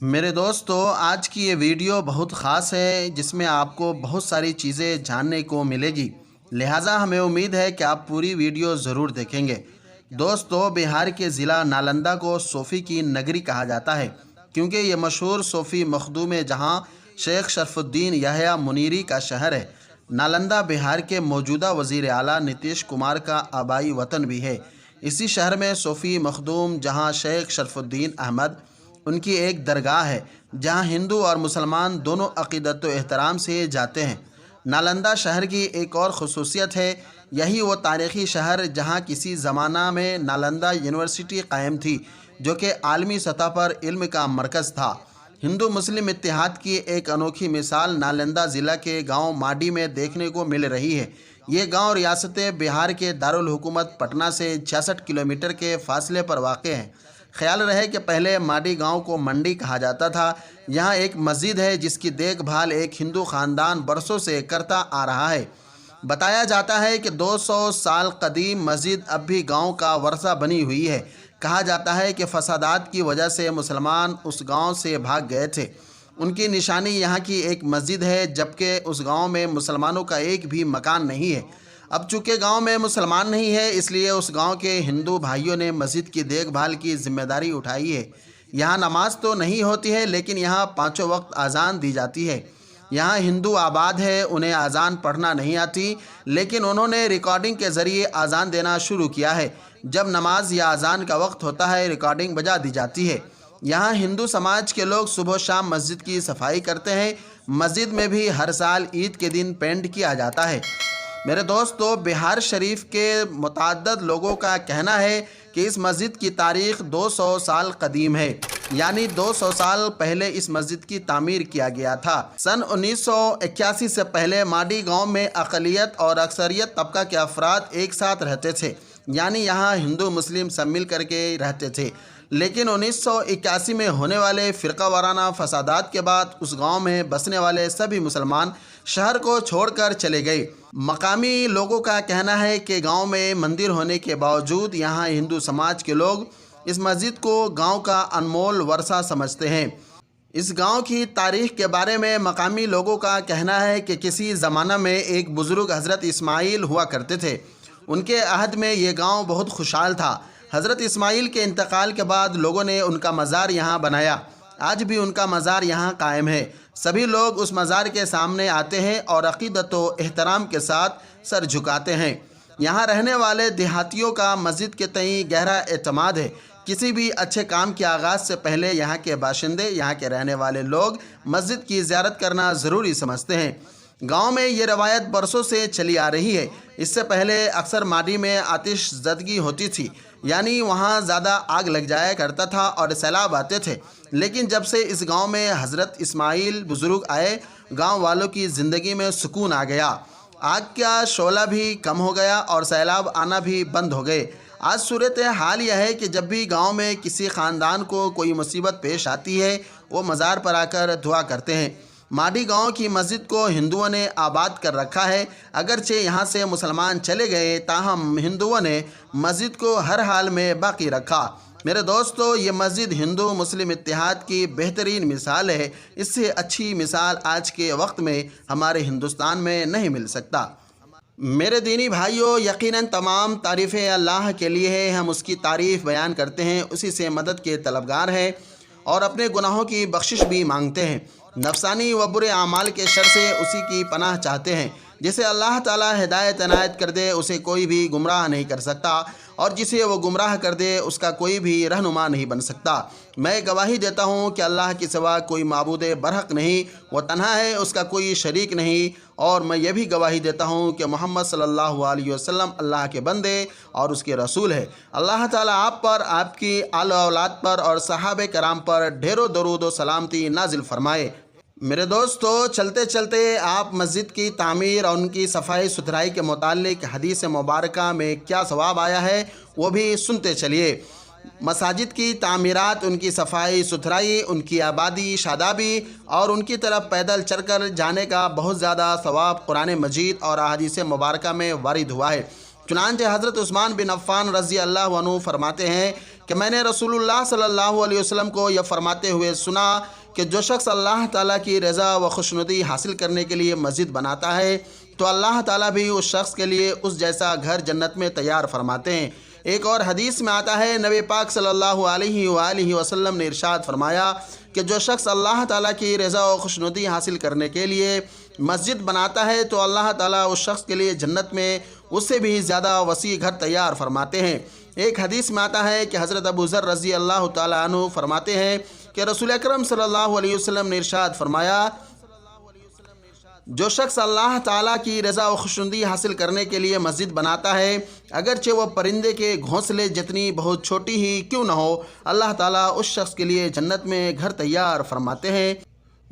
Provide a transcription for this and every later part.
میرے دوستو، آج کی یہ ویڈیو بہت خاص ہے جس میں آپ کو بہت ساری چیزیں جاننے کو ملے گی، لہٰذا ہمیں امید ہے کہ آپ پوری ویڈیو ضرور دیکھیں گے۔ دوستو، بہار کے ضلع نالندہ کو صوفی کی نگری کہا جاتا ہے کیونکہ یہ مشہور صوفی مخدوم جہاں شیخ شرف الدین یحییٰ منیری کا شہر ہے۔ نالندہ بہار کے موجودہ وزیر اعلیٰ نتیش کمار کا آبائی وطن بھی ہے۔ اسی شہر میں صوفی مخدوم جہاں شیخ شرف الدین احمد ان کی ایک درگاہ ہے جہاں ہندو اور مسلمان دونوں عقیدت و احترام سے جاتے ہیں۔ نالندہ شہر کی ایک اور خصوصیت ہے، یہی وہ تاریخی شہر جہاں کسی زمانہ میں نالندہ یونیورسٹی قائم تھی جو کہ عالمی سطح پر علم کا مرکز تھا۔ ہندو مسلم اتحاد کی ایک انوکھی مثال نالندہ ضلع کے گاؤں ماڈی میں دیکھنے کو مل رہی ہے۔ یہ گاؤں ریاست بہار کے دارالحکومت پٹنہ سے 66 کلومیٹر کے فاصلے پر واقع ہے۔ خیال رہے کہ پہلے ماڈی گاؤں کو منڈی کہا جاتا تھا۔ یہاں ایک مسجد ہے جس کی دیکھ بھال ایک ہندو خاندان برسوں سے کرتا آ رہا ہے۔ بتایا جاتا ہے کہ 200 سال قدیم مسجد اب بھی گاؤں کا ورثہ بنی ہوئی ہے۔ کہا جاتا ہے کہ فسادات کی وجہ سے مسلمان اس گاؤں سے بھاگ گئے تھے۔ ان کی نشانی یہاں کی ایک مسجد ہے، جبکہ اس گاؤں میں مسلمانوں کا ایک بھی مکان نہیں ہے۔ اب چونکہ گاؤں میں مسلمان نہیں ہے، اس لیے اس گاؤں کے ہندو بھائیوں نے مسجد کی دیکھ بھال کی ذمہ داری اٹھائی ہے۔ یہاں نماز تو نہیں ہوتی ہے، لیکن یہاں پانچوں وقت اذان دی جاتی ہے۔ یہاں ہندو آباد ہے، انہیں اذان پڑھنا نہیں آتی، لیکن انہوں نے ریکارڈنگ کے ذریعے اذان دینا شروع کیا ہے۔ جب نماز یا اذان کا وقت ہوتا ہے، ریکارڈنگ بجا دی جاتی ہے۔ یہاں ہندو سماج کے لوگ صبح و شام مسجد کی صفائی کرتے ہیں۔ مسجد میں بھی ہر سال عید کے دن پینٹ کیا جاتا ہے۔ میرے دوستو، بہار شریف کے متعدد لوگوں کا کہنا ہے کہ اس مسجد کی تاریخ 200 سال قدیم ہے، یعنی 200 سال پہلے اس مسجد کی تعمیر کیا گیا تھا۔ سن 1981 سے پہلے ماڈی گاؤں میں اقلیت اور اکثریت طبقہ کے افراد ایک ساتھ رہتے تھے، یعنی یہاں ہندو مسلم سب مل کر کے رہتے تھے۔ لیکن 1981 میں ہونے والے فرقہ وارانہ فسادات کے بعد اس گاؤں میں بسنے والے سبھی مسلمان شہر کو چھوڑ کر چلے گئے۔ مقامی لوگوں کا کہنا ہے کہ گاؤں میں مندر ہونے کے باوجود یہاں ہندو سماج کے لوگ اس مسجد کو گاؤں کا انمول ورثہ سمجھتے ہیں۔ اس گاؤں کی تاریخ کے بارے میں مقامی لوگوں کا کہنا ہے کہ کسی زمانہ میں ایک بزرگ حضرت اسماعیل ہوا کرتے تھے۔ ان کے عہد میں یہ گاؤں بہت خوشحال تھا۔ حضرت اسماعیل کے انتقال کے بعد لوگوں نے ان کا مزار یہاں بنایا۔ آج بھی ان کا مزار یہاں قائم ہے۔ سبھی لوگ اس مزار کے سامنے آتے ہیں اور عقیدت و احترام کے ساتھ سر جھکاتے ہیں۔ یہاں رہنے والے دیہاتیوں کا مسجد کے تئیں گہرا اعتماد ہے۔ کسی بھی اچھے کام کے آغاز سے پہلے یہاں کے باشندے، یہاں کے رہنے والے لوگ مسجد کی زیارت کرنا ضروری سمجھتے ہیں۔ گاؤں میں یہ روایت برسوں سے چلی آ رہی ہے۔ اس سے پہلے اکثر ماڈی میں آتش زدگی ہوتی تھی، یعنی وہاں زیادہ آگ لگ جایا کرتا تھا اور سیلاب آتے تھے۔ لیکن جب سے اس گاؤں میں حضرت اسماعیل بزرگ آئے، گاؤں والوں کی زندگی میں سکون آ گیا۔ آگ کا شعلہ بھی کم ہو گیا اور سیلاب آنا بھی بند ہو گئے۔ آج صورتحال یہ ہے کہ جب بھی گاؤں میں کسی خاندان کو کوئی مصیبت پیش آتی ہے، وہ مزار پر آ کر دعا کرتے ہیں۔ ماڈی گاؤں کی مسجد کو ہندوؤں نے آباد کر رکھا ہے۔ اگرچہ یہاں سے مسلمان چلے گئے، تاہم ہندوؤں نے مسجد کو ہر حال میں باقی رکھا۔ میرے دوستو، یہ مسجد ہندو مسلم اتحاد کی بہترین مثال ہے۔ اس سے اچھی مثال آج کے وقت میں ہمارے ہندوستان میں نہیں مل سکتا۔ میرے دینی بھائیوں، یقیناً تمام تعریفیں اللہ کے لیے ہے۔ ہم اس کی تعریف بیان کرتے ہیں، اسی سے مدد کے طلبگار ہیں اور اپنے گناہوں کی بخشش بھی مانگتے ہیں۔ نفسانی و برے اعمال کے شر سے اسی کی پناہ چاہتے ہیں۔ جسے اللہ تعالی ہدایت عنایت کر دے، اسے کوئی بھی گمراہ نہیں کر سکتا، اور جسے وہ گمراہ کر دے، اس کا کوئی بھی رہنما نہیں بن سکتا۔ میں گواہی دیتا ہوں کہ اللہ کے سوا کوئی معبود برحق نہیں، وہ تنہا ہے، اس کا کوئی شریک نہیں، اور میں یہ بھی گواہی دیتا ہوں کہ محمد صلی اللہ علیہ وسلم اللہ کے بندے اور اس کے رسول ہے۔ اللہ تعالیٰ آپ پر، آپ کی آل و اولاد پر اور صحابہ کرام پر ڈھیروں درود و سلامتی نازل فرمائے۔ میرے دوستو، چلتے چلتے آپ مسجد کی تعمیر اور ان کی صفائی ستھرائی کے متعلق حدیث مبارکہ میں کیا ثواب آیا ہے وہ بھی سنتے چلیے۔ مساجد کی تعمیرات، ان کی صفائی ستھرائی، ان کی آبادی شادابی اور ان کی طرف پیدل چل کر جانے کا بہت زیادہ ثواب قرآن مجید اور احادیث مبارکہ میں وارد ہوا ہے۔ چنانچہ حضرت عثمان بن عفان رضی اللہ عنہ فرماتے ہیں کہ میں نے رسول اللہ صلی اللہ علیہ وسلم کو یہ فرماتے ہوئے سنا کہ جو شخص اللہ تعالیٰ کی رضا و خوشنودی حاصل کرنے کے لیے مسجد بناتا ہے تو اللہ تعالیٰ بھی اس شخص کے لیے اس جیسا گھر جنت میں تیار فرماتے ہیں۔ ایک اور حدیث میں آتا ہے، نبی پاک صلی اللہ علیہ وآلہ وسلم نے ارشاد فرمایا کہ جو شخص اللہ تعالیٰ کی رضا و خوشنودی حاصل کرنے کے لیے مسجد بناتا ہے تو اللہ تعالیٰ اس شخص کے لیے جنت میں اس سے بھی زیادہ وسیع گھر تیار فرماتے ہیں۔ ایک حدیث میں آتا ہے کہ حضرت ابو ذر رضی اللہ تعالیٰ عنہ فرماتے ہیں کہ رسول اکرم صلی اللہ علیہ وسلم نے ارشاد فرمایا، جو شخص اللہ تعالیٰ کی رضا و خوشنودی حاصل کرنے کے لیے مسجد بناتا ہے، اگرچہ وہ پرندے کے گھونسلے جتنی بہت چھوٹی ہی کیوں نہ ہو، اللہ تعالیٰ اس شخص کے لیے جنت میں گھر تیار فرماتے ہیں۔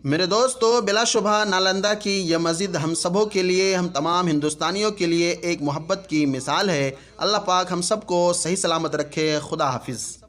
میرے دوستو، بلا شبہ نالندہ کی یہ مسجد ہم سبوں کے لیے، ہم تمام ہندوستانیوں کے لیے ایک محبت کی مثال ہے۔ اللہ پاک ہم سب کو صحیح سلامت رکھے۔ خدا حافظ۔